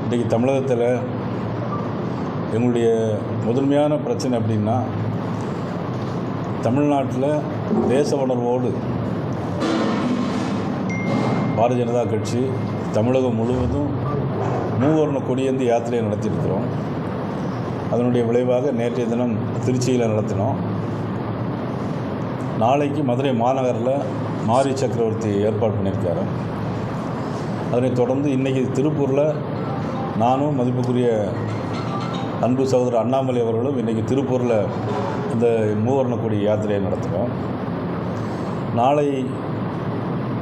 இன்றைக்கி தமிழகத்தில் எங்களுடைய முதன்மையான பிரச்சனை அப்படின்னா தமிழ்நாட்டில் தேச உணர்வோடு பாரதிய ஜனதா கட்சி தமிழகம் முழுவதும் மூவர்ண கொடியேந்தி யாத்திரையை நடத்தியிருக்கிறோம். அதனுடைய விளைவாக நேற்றைய தினம் திருச்சியில் நடத்தினோம். நாளைக்கு மதுரை மாநகரில் மாரி சக்கரவர்த்தி ஏற்பாடு பண்ணியிருக்காரு. அதனைத் தொடர்ந்து இன்றைக்கி திருப்பூரில் நானும் மதிப்புக்குரிய அன்பு சகோதரர் அண்ணாமலை அவர்களும் இன்றைக்கி திருப்பூரில் இந்த மூவர்ண கொடி யாத்திரையை நடத்துகிறோம்.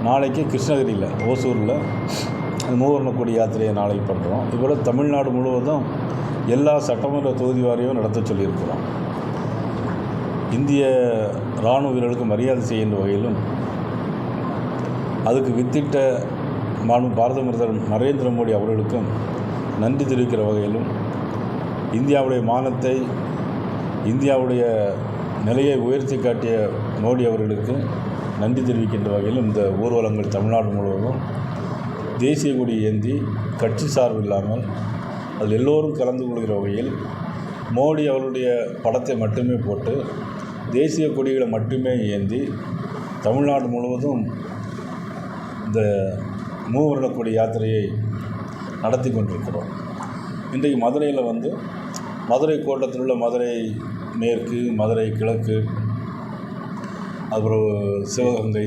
நாளைக்கு கிருஷ்ணகிரியில் ஓசூரில் மூவர்ண கொடி யாத்திரையை நாளைக்கு பண்ணுறோம். இதுபோல் தமிழ்நாடு முழுவதும் எல்லா சட்டமன்ற தொகுதி வாரியும் நடத்த சொல்லியிருக்கிறோம். இந்திய இராணுவ வீரர்களுக்கு மரியாதை செய்கின்ற வகையிலும் அதுக்கு வித்திட்ட பாரத பிரதமர் நரேந்திர மோடி அவர்களுக்கும் நன்றி தெரிவிக்கிற வகையிலும் இந்தியாவுடைய மானத்தை இந்தியாவுடைய நிலையை உயர்த்தி காட்டிய மோடி அவர்களுக்கு நன்றி தெரிவிக்கின்ற வகையிலும் இந்த ஊர்வலங்கள் தமிழ்நாடு முழுவதும் தேசிய கொடி ஏந்தி கட்சி சார்பு இல்லாமல் அதில் எல்லோரும் கலந்து கொள்கிற வகையில் மோடி அவருடைய படத்தை மட்டுமே போட்டு தேசிய கொடிகளை மட்டுமே ஏந்தி தமிழ்நாடு முழுவதும் இந்த மூவர்ண கொடி யாத்திரையை நடத்தி கொண்டிருக்கிறோம். இன்றைக்கு மதுரையில் மதுரை கோட்டத்தில் உள்ள மதுரை மேற்கு, மதுரை கிழக்கு, அப்புறம் சிவகங்கை,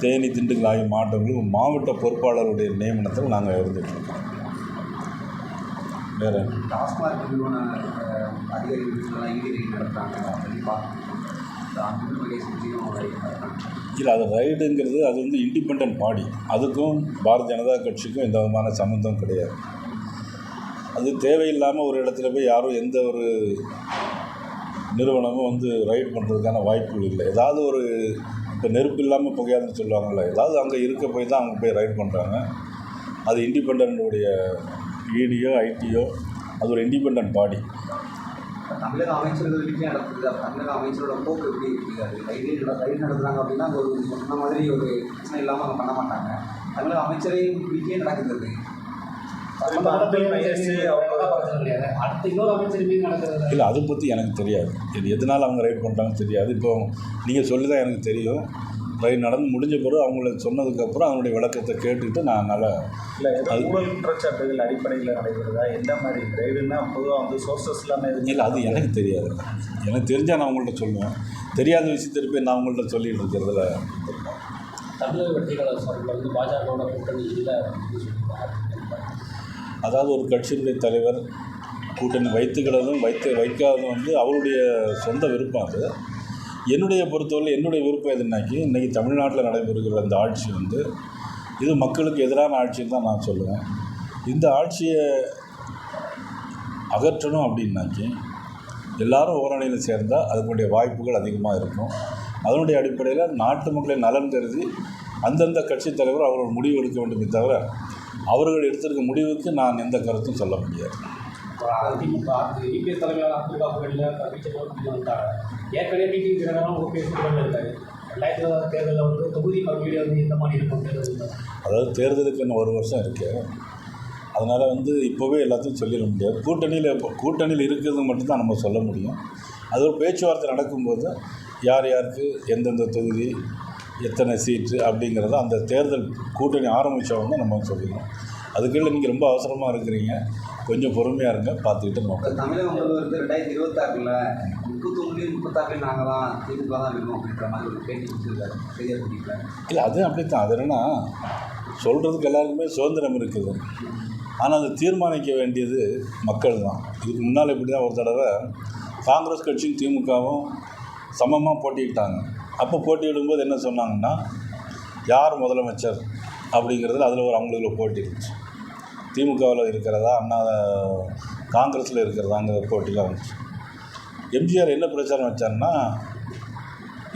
தேனி, திண்டுக்கல் ஆகிய மாவட்டங்களும் மாவட்ட பொறுப்பாளருடைய நியமனத்தில் நாங்கள் இருந்துகிட்ருக்கோம். வேறு டாஸ்மாக் நிறுவன அதிகாரிகள் நடத்துகிறாங்க. இல்லை, அது ரைடுங்கிறது அது இண்டிபெண்ட் பாடி. அதுக்கும் பாரதிய ஜனதா கட்சிக்கும் எந்த விதமான சம்மந்தம் கிடையாது. அது தேவையில்லாமல் ஒரு இடத்துல போய் யாரும் எந்த ஒரு நிறுவனமும் ரைடு பண்ணுறதுக்கான வாய்ப்புகள் இல்லை. ஏதாவது ஒரு இப்போ நெருப்பு இல்லாமல் புகையாதுன்னு சொல்லுவாங்கள்ல, ஏதாவது அங்கே இருக்க போய் தான் அங்கே போய் ரைடு பண்ணுறாங்க. அது இண்டிபெண்டனுடைய ஈடியோ ஐடியோ அது ஒரு இண்டிபெண்ட் பாடி. தமிழக அமைச்சர்கள் வீட்டிலே நடத்துது. தமிழக அமைச்சரோட போக்கு எப்படி இருக்காது? ரைடு நடத்துகிறாங்க அப்படின்னா ஒரு சொன்ன மாதிரி ஒரு பிரச்சனை இல்லாமல் அவங்க பண்ண மாட்டாங்க. தமிழக அமைச்சரே வீட்டிலே நடக்குது. இல்லை, அதை பற்றி எனக்கு தெரியாது. இது எதனால் அவங்க ரைட் பண்ணுறாங்கன்னு தெரியாது. இப்போ நீங்கள் சொல்லி தான் எனக்கு தெரியும். ரைட் நடந்து முடிஞ்ச பிறகு அவங்கள சொன்னதுக்கப்புறம் அவங்களுடைய விளக்கத்தை கேட்டுக்கிட்டு நான் நல்லா இல்லை அது ஊழல் குற்றச்சாட்டுகள் அடிப்படையில் நடைபெறுதா? எந்த மாதிரி ரைடுன்னா பொதுவாக சோர்சஸ் எல்லாமே இல்லை, அது எனக்கு தெரியாது. எனக்கு தெரிஞ்சால் நான் அவங்கள்ட்ட சொல்லுவேன். தெரியாத விஷயத்தை போய் நான் அவங்கள்ட்ட சொல்லிகிட்டு இருக்கிறதுல தமிழக வெற்றியாளர் சார்பில் பாஜகவோட கூட்டணி இல்லை. அதாவது ஒரு கட்சியினுடைய தலைவர் கூட்டணி வைத்துக்கிறதும் வைக்காததும் அவருடைய சொந்த விருப்பம். அது என்னுடைய பொறுத்தவரை என்னுடைய விருப்பம் எதுனாக்கி இன்றைக்கி தமிழ்நாட்டில் நடைபெறுகிற இந்த ஆட்சி இது மக்களுக்கு எதிரான ஆட்சின்னு தான் நான் சொல்லுவேன். இந்த ஆட்சியை அகற்றணும் அப்படின்னாக்கி எல்லாரும் ஓரணியில் சேர்ந்தால் அதனுடைய வாய்ப்புகள் அதிகமாக இருக்கும். அதனுடைய அடிப்படையில் நாட்டு மக்களின் நலன் கருதி அந்தந்த கட்சித் தலைவர் அவர்கள் முடிவு எடுக்க வேண்டுமே தவிர அவர்கள் எடுத்திருக்க முடிவுக்கு நான் எந்த கருத்தும் சொல்ல முடியாது. இபிஎஸ் தலைமையான அதிமுக பிஜேபி வந்துட்டாங்க. ஏற்கனவே டிடிவி தினகரன் ஓபிஎஸ் இருக்காரு. 2020 தேர்தலில் தொகுதி பங்கீடு எந்த மாதிரி இருக்கும்? அதாவது தேர்தலுக்கு இன்னும் 1 வருஷம் இருக்குது. அதனால் இப்போவே எல்லாத்தையும் சொல்லிட முடியாது. கூட்டணியில் இருக்கிறது மட்டும்தான் நம்ம சொல்ல முடியும். அது ஒரு பேச்சுவார்த்தை நடக்கும்போது யார் யாருக்கு எந்தெந்த தொகுதி எத்தனை சீட்டு அப்படிங்கிறத அந்த தேர்தல் கூட்டணி ஆரம்பித்தவங்க நம்ம சொல்லிடணும். அதுக்குள்ள நீங்கள் ரொம்ப அவசரமாக இருக்கிறீங்க. கொஞ்சம் பொறுமையாக இருங்க, பார்த்துக்கிட்டு நோக்கம். தமிழகம் முதல்வருக்கு 2026 39 நாங்கள் தான் திமுக தான் இருக்கணும் அப்படின்ற மாதிரி ஒரு பேட்டி கொடுத்துருக்காரு. சரியாக பண்ணிக்கல. இல்லை, அது அப்படித்தான். அது என்னென்னா சொல்கிறதுக்கு எல்லாருக்குமே சுதந்திரம் இருக்குது. ஆனால் அதை தீர்மானிக்க வேண்டியது மக்கள் தான். இதுக்கு முன்னால் இப்படி தான் ஒரு தடவை காங்கிரஸ் கட்சியும் திமுகவும் சமமாக போட்டிக்கிட்டாங்க. அப்போ போட்டியிடும்போது என்ன சொன்னாங்கன்னா, யார் முதலமைச்சர் அப்படிங்கிறதுல அதில் அவங்களுக்கு போட்டி இருந்துச்சு. திமுகவில் இருக்கிறதா காங்கிரஸில் இருக்கிறதாங்கிற போட்டிலாம் வந்துச்சு. எம்ஜிஆர் என்ன பிரச்சாரம் வச்சார்னா,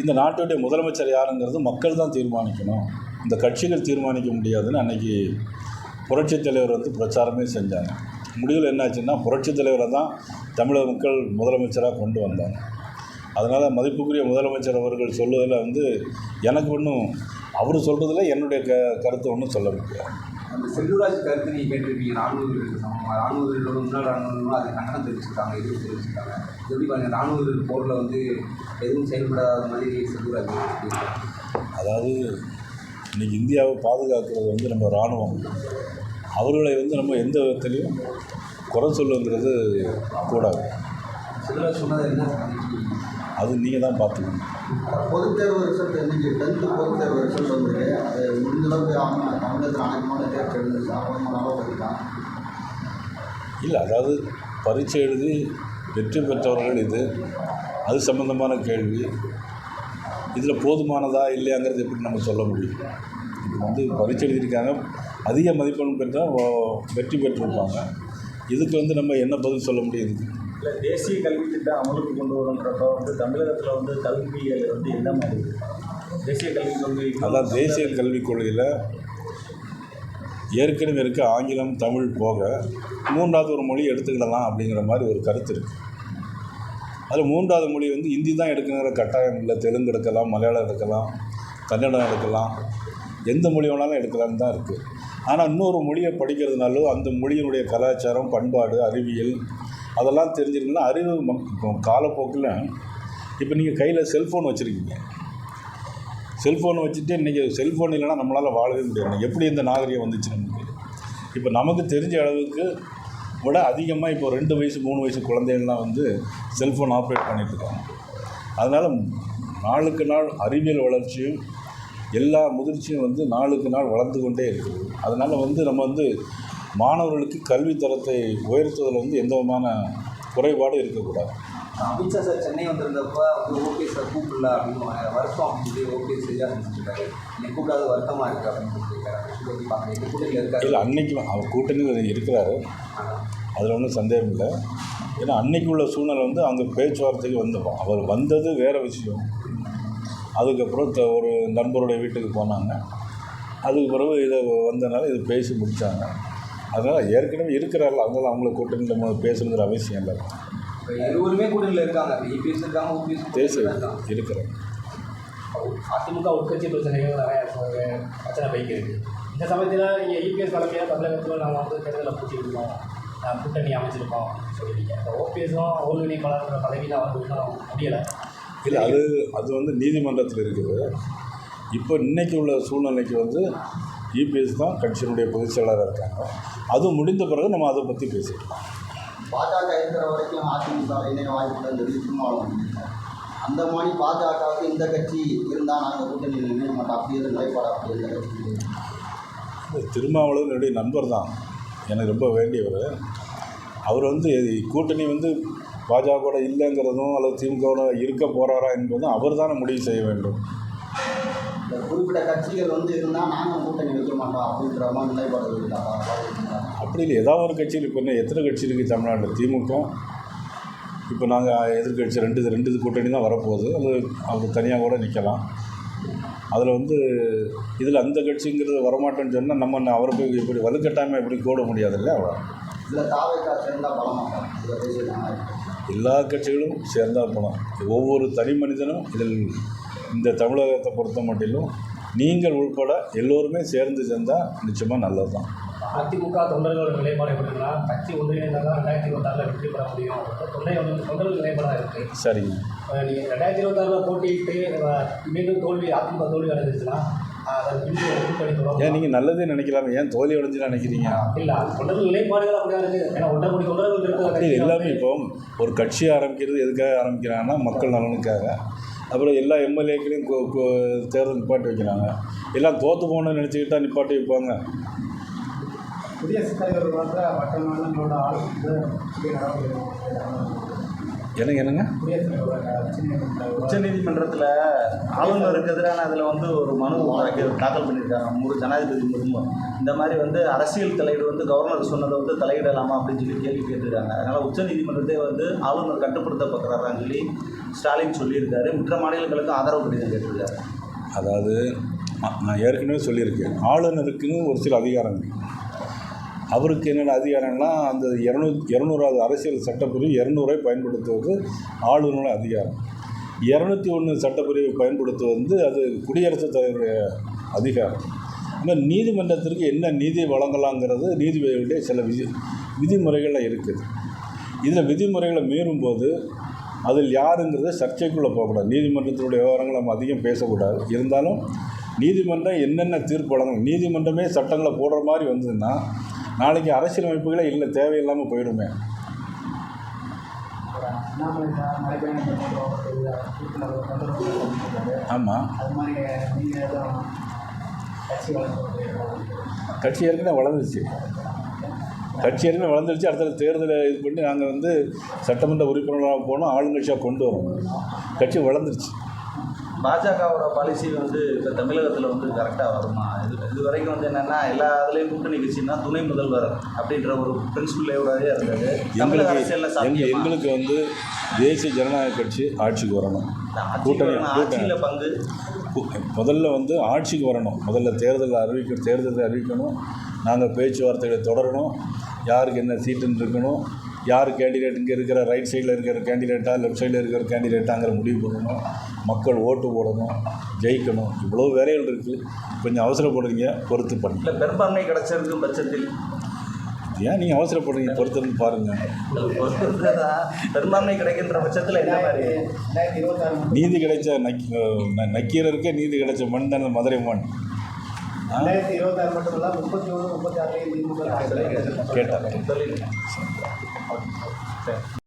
இந்த நாட்டுடைய முதலமைச்சர் யாருங்கிறது மக்கள் தான் தீர்மானிக்கணும், இந்த கட்சிகள் தீர்மானிக்க முடியாதுன்னு அன்றைக்கி புரட்சித் தலைவர் பிரச்சாரமே செஞ்சாங்க. முடிவில் என்னாச்சுன்னா புரட்சித் தலைவரை தான் தமிழக மக்கள் முதலமைச்சராக கொண்டு வந்தாங்க. அதனால் மதிப்புக்குரிய முதலமைச்சர் அவர்கள் சொல்லுவதில் எனக்கு ஒன்றும் அவர் சொல்கிறதுல என்னுடைய கருத்தை ஒன்றும் சொல்ல முடியாது. அந்த செல்லூராஜ் கருத்து நீங்கள் கேட்டிருப்பீங்க, ராணுவர்களுக்கு சமமாக ராணுவர்களோட முன்னாள் ராணுவர்களும் அது கண்டனம் தெரிவிச்சிருக்காங்க, எதிர்ப்பு தெரிவிச்சிருக்காங்க. எப்படி பாருங்கள், ராணுவ போரில் வந்து எதுவும் செயல்படாத மாதிரி செல்லூராஜ் பேசுகிறாங்க. அதாவது இன்றைக்கி இந்தியாவை பாதுகாக்கிறது வந்து நம்ம இராணுவம். அவர்களை வந்து நம்ம எந்த விதத்துலையும் குறை சொல்லுங்கிறது கூடாது. செல்லூராஜ் சொன்னது என்ன அது நீங்கள் தான் பார்த்துக்கணும். பொதுத் தேர்வு ரிசல்ட் இன்றைக்கி 10th பொதுத் தேர்வு ரிசல்ட் வந்துருக்கு. அது முடிஞ்சளவுக்கு அவன் தமிழகத்தில் அனைத்துமான தேர்ச்சி எழுந்துச்சு, அவமான அளவு படிக்கலாம். இல்லை, அதாவது பரீட்சை எழுதி வெற்றி பெற்றவர்கள் இது, அது சம்பந்தமான கேள்வி. இதில் போதுமானதா இல்லையாங்கிறது எப்படி நம்ம சொல்ல முடியும்? இப்போ வந்து பரீட்சை எழுதியிருக்காங்க, அதிக மதிப்பெண் பெற்றால் வெற்றி பெற்றிருப்பாங்க. இதுக்கு வந்து நம்ம என்ன பதில் சொல்ல முடியுது? இல்லை, தேசிய கல்வி திட்டம் அமலுக்கு கொண்டு வருன்றப்போ வந்து தமிழகத்தில் வந்து கல்விகள் வந்து என்ன மாதிரி தேசிய கல்விக் கொள்கை? அதான் தேசிய கல்விக் கொள்கையில் ஏற்கனவே இருக்க ஆங்கிலம் தமிழ் போக 3வது ஒரு மொழி எடுத்துக்கிடலாம் அப்படிங்கிற மாதிரி ஒரு கருத்து இருக்குது. அதில் 3வது மொழி வந்து ஹிந்தி தான் எடுக்கணுங்கிற கட்டாயம் இல்லை. தெலுங்கு எடுக்கலாம், மலையாளம் எடுக்கலாம், கன்னடம் எடுக்கலாம், எந்த மொழி வேணாலும் எடுக்கலான்னு தான் இருக்குது. ஆனால் இன்னொரு மொழியை படிக்கிறதுனாலோ அந்த மொழியினுடைய கலாச்சாரம், பண்பாடு, அறிவியல் அதெல்லாம் தெரிஞ்சிருக்குன்னா அறிவு இப்போ காலப்போக்கில் இப்போ நீங்கள் கையில் செல்ஃபோன் வச்சுருக்கீங்க. செல்ஃபோனை வச்சுட்டு இன்றைக்கி செல்ஃபோன் இல்லைன்னா நம்மளால் வாழவே முடியாது. எப்படி இந்த நாகரிகம் வந்துச்சு நமக்கு? இப்போ நமக்கு தெரிஞ்ச அளவுக்கு விட அதிகமாக இப்போ 2 வயசு 3 வயசு குழந்தைகள்லாம் வந்து செல்ஃபோன் ஆப்ரேட் பண்ணிகிட்ருக்காங்க. அதனால் நாளுக்கு நாள் அறிவியல் வளர்ச்சியும் எல்லா முதிர்ச்சியும் வந்து நாளுக்கு நாள் வளர்ந்து கொண்டே இருக்குது. அதனால் வந்து நம்ம வந்து மாணவர்களுக்கு கல்வி தரத்தை உயர்த்துவதில் வந்து எந்த விதமான குறைபாடும் இருக்கக்கூடாது. அமித்ஷா சார் சென்னை வந்திருந்தப்போ வந்து ஓபிஎஸ் சார் கூப்பிடல அப்படின்னு வருத்தம் அப்படின்னு சொல்லி ஓபிஎஸ் சரியாக செஞ்சுருக்காரு. இன்னைக்கு கூப்பிடாத வருத்தமாக இருக்குது அப்படின்னு சொல்லியிருக்காரு. பார்க்க எங்கள் கூட்டணியில் இருக்காரு. இல்லை, அன்னைக்கு அவர் கூட்டணியில் இருக்கிறாரு, அதில் ஒன்றும் சந்தேகம் இல்லை. ஏன்னா அன்னைக்கு உள்ள சூழ்நிலை வந்து அங்கே பேச்சுவார்த்தைக்கு வந்தோம். அவர் வந்தது வேறு விஷயம். அதுக்கப்புறம் ஒரு நண்பருடைய வீட்டுக்கு போனாங்க. அதுக்கு பிறகு இதை வந்தனால இது பேசி முடித்தாங்க. அதனால் ஏற்கனவே இருக்கிறார்கள், அதனால் அவங்கள கூட்டணியில் நம்ம பேசுகிற அவசியம் இல்லை. இருவருமே கூட்டணியில் இருக்காங்க. இபிஎஸ் இருக்காங்க, ஓபிஎஸ் பேச இருக்கிறாங்க. அதிமுக உட்கட்சி பிரச்சனைகள் நிறைய பிரச்சனை போய்க்கிறது. இந்த சமயத்தில் நீங்கள் இபிஎஸ் தலைமையாக தமிழகத்தில் நாங்கள் வந்து தேர்தலில் போட்டிருக்கோம், கூட்டணி அமைச்சிருக்கோம் சொல்லியிருக்கீங்க. இப்போ ஓபிஎஸும் ஒருங்கிணைப்பாளர் பதவி தான் வந்து இன்னும் முடியலை. இல்லை, அது வந்து நீதிமன்றத்தில் இருக்குது. இப்போ இன்றைக்கி உள்ள சூழ்நிலைக்கு வந்து இபிஎஸ் தான் கட்சியினுடைய பொதுச் செயலாளராக இருக்காங்க. அது முடிந்த பிறகு நம்ம அதை பற்றி பேசிக்கலாம். பாஜக இருக்கிற வரைக்கும் அதிமுக இணைய வாய்ப்புகள் சொல்லி திருமாவளவன் பண்ணியிருக்காங்க. அந்த மாதிரி பாஜகவுக்கு இந்த கட்சி இருந்தால் நாங்கள் கூட்டணியில் இணைய மாட்டோம், அப்படி எதுவும் நிலைப்பாடு அப்படி எந்த கட்சி? திருமாவளவன் என்னுடைய நண்பர் தான், எனக்கு ரொம்ப வேண்டியவர். அவர் வந்து கூட்டணி வந்து பாஜகவோட இல்லைங்கிறதும் அல்லது திமுகவோட இருக்க போகிறாரா என்பதும் அவர் தானே முடிவு செய்ய வேண்டும். இந்த குறிப்பிட்ட கட்சிகள் வந்து இருந்தால் நாங்கள் கூட்டணி வைக்க மாட்டோம் அப்படின்ற மாதிரி நிலைப்பாடு இருக்காங்க. அப்படி இல்லை, ஏதாவது ஒரு கட்சியில் இப்போ என்ன எத்தனை கட்சி இருக்குது தமிழ்நாட்டில்? திமுக, இப்போ நாங்கள் எதிர்கட்சி ரெண்டு கூட்டணி தான் வரப்போகுது. அது அவர் தனியாக கூட நிற்கலாம். அதில் வந்து இதில் அந்த கட்சிங்கிறது வரமாட்டேன்னு சொன்னால் நம்ம அவருக்கு இப்படி வலுக்கட்டாமல் எப்படி கூட முடியாதுல்ல. அவ்வளோ இதில் தாவேக்கா சேர்ந்தால் பலமாட்டாங்க. இதில் பேசியிருக்காங்க. எல்லா கட்சிகளும் சேர்ந்தால் போகலாம். ஒவ்வொரு தனி மனிதனும் இதில் இந்த தமிழகத்தை பொறுத்த மட்டிலும் நீங்கள் உள்பட எல்லோருமே சேர்ந்து சேர்ந்தால் நிச்சயமாக நல்லது தான். அதிமுக தொண்டர்களோட நிலைப்பாடு எப்படின்னா, கட்சி ஒன்றிணைந்தால் தான் 2026 வெற்றி பெற முடியும். தொண்டர்கள் நிலைப்பாடாக இருக்குது. சரிங்க. நீங்கள் 2026 போட்டியிட்டு மீண்டும் தோல்வி, அதிமுக தோல்வி அடைஞ்சிருச்சுன்னா அதை கூட்டணி தொடரும். ஏன் நீங்கள் நல்லதே நினைக்கலாமே, ஏன் தோல்வி அடைஞ்சுன்னு நினைக்கிறீங்க? இல்லை, தொண்டர்கள் நிலைப்பாடுகள் அப்படியா இருக்குது. ஏன்னா 1.5 கோடி தொண்டர்கள் அப்படி எல்லாமே இப்போ ஒரு கட்சி ஆரம்பிக்கிறது எதுக்காக ஆரம்பிக்கிறாங்கன்னா மக்கள் நலனுக்காக. அப்புறம் எல்லா எம்எல்ஏக்களையும் தேர்தல் நிப்பாட்டி வைக்கிறாங்க. எல்லாம் தோற்று போகணும்னு நினச்சிக்கிட்டா நிப்பாட்டி வைப்பாங்க. குடியரசுத் தலைவர் மற்ற மாநிலங்களோட என்னங்க உச்சநீதிமன்றத்தில் ஆளுநருக்கு எதிரான அதில் வந்து ஒரு மனு தாக்கல் பண்ணியிருக்காங்க 3 ஜனாதிபதி முர்மு. இந்த மாதிரி வந்து அரசியல் தலையீடு வந்து கவர்னர் சொன்னதை வந்து தலையிடலாமா அப்படின்னு சொல்லி கேள்வி கேட்டுருக்காங்க. அதனால் உச்சநீதிமன்றத்தை வந்து ஆளுநர் கட்டுப்படுத்தப்படுறாரான்னு சொல்லி ஸ்டாலின் சொல்லியிருக்காரு. மற்ற மாநிலங்களுக்கு ஆதரவு கடிதம் கேட்டிருக்காரு. அதாவது நான் ஏற்கனவே சொல்லியிருக்கேன், ஆளுநருக்குன்னு ஒரு சில அதிகாரங்கள். அவருக்கு என்னென்ன அதிகாரம்னா, அந்த 200வது அரசியல் சட்டப்பிரிவு 200ஐ பயன்படுத்துவது ஆளுநருடைய அதிகாரம். 201 சட்டப்பிரிவை பயன்படுத்துவது வந்து அது குடியரசுத் தலைவருடைய அதிகாரம். ஆனால் நீதிமன்றத்திற்கு என்ன நீதி வழங்கலாங்கிறது நீதிபதிகளுடைய சில விதிமுறைகளில் இருக்குது. இதில் விதிமுறைகளை மீறும்போது அதில் யாருங்கிறது சர்ச்சைக்குள்ளே போகக்கூடாது. நீதிமன்றத்தினுடைய விவரங்களை நம்ம அதிகம் பேசக்கூடாது. இருந்தாலும் நீதிமன்றம் என்னென்ன தீர்ப்பு வழங்கணும், நீதிமன்றமே சட்டங்களை போடுற மாதிரி வந்ததுன்னா நாளைக்கு அரசியலமைப்புகளே இல்லை, தேவையில்லாமல் போயிடுமே. ஆமாம், கட்சி ஏற்கனவே வளர்ந்துருச்சு. அடுத்த தேர்தலை இது பண்ணி நாங்கள் வந்து சட்டமன்ற உறுப்பினராக போனோம், ஆளுங்கட்சியாக கொண்டு வரோம். கட்சி வளர்ந்துருச்சு. பாஜகவோட பாலிசி வந்து இப்போ தமிழகத்தில் வந்து கரெக்டாக வருமா? இது வரைக்கும் வந்து என்னென்னா எல்லா இதுலேயும் கூட்டணி கட்சின்னா துணை முதல்வர் அப்படின்ற ஒரு பிரின்சிபலோடவே இருந்தது. தமிழக அரசியலில் எங்களுக்கு வந்து தேசிய ஜனநாயக கட்சி ஆட்சிக்கு வரணும். ஆட்சியில் பங்கு முதல்ல வந்து ஆட்சிக்கு வரணும். முதல்ல தேர்தலை அறிவிக்கணும். நாங்கள் பேச்சுவார்த்தைகளை தொடரணும். யாருக்கு என்ன சீட்டுன்னு இருக்கணும், யார் கேண்டிடேட், இங்கே இருக்கிற ரைட் சைடில் இருக்கிற கேண்டிடேட்டா லெஃப்ட் சைடில் இருக்கிற கேண்டிடேட்டாங்கிற முடிவு பண்ணணும். மக்கள் ஓட்டு போடணும், ஜெயிக்கணும். இவ்வளோ வேலைகள் இருக்குது. கொஞ்சம் அவசரப்படுறீங்க, பொறுத்து பண்ணி. இல்லை பெரும்பான்மை கிடைச்சிருக்கும் பட்சத்தில் ஏன் நீங்கள் அவசரப்படுறீங்க? பொறுத்துன்னு பாருங்கள். பெரும்பான்மை கிடைக்கின்ற பட்சத்தில் என்ன மாதிரி நீதி கிடைச்ச நக்கீரருக்கே நீதி கிடைச்ச மண் தானே மதுரை மண். 2026 மட்டுமல்ல 33, 36 கேட்டார்.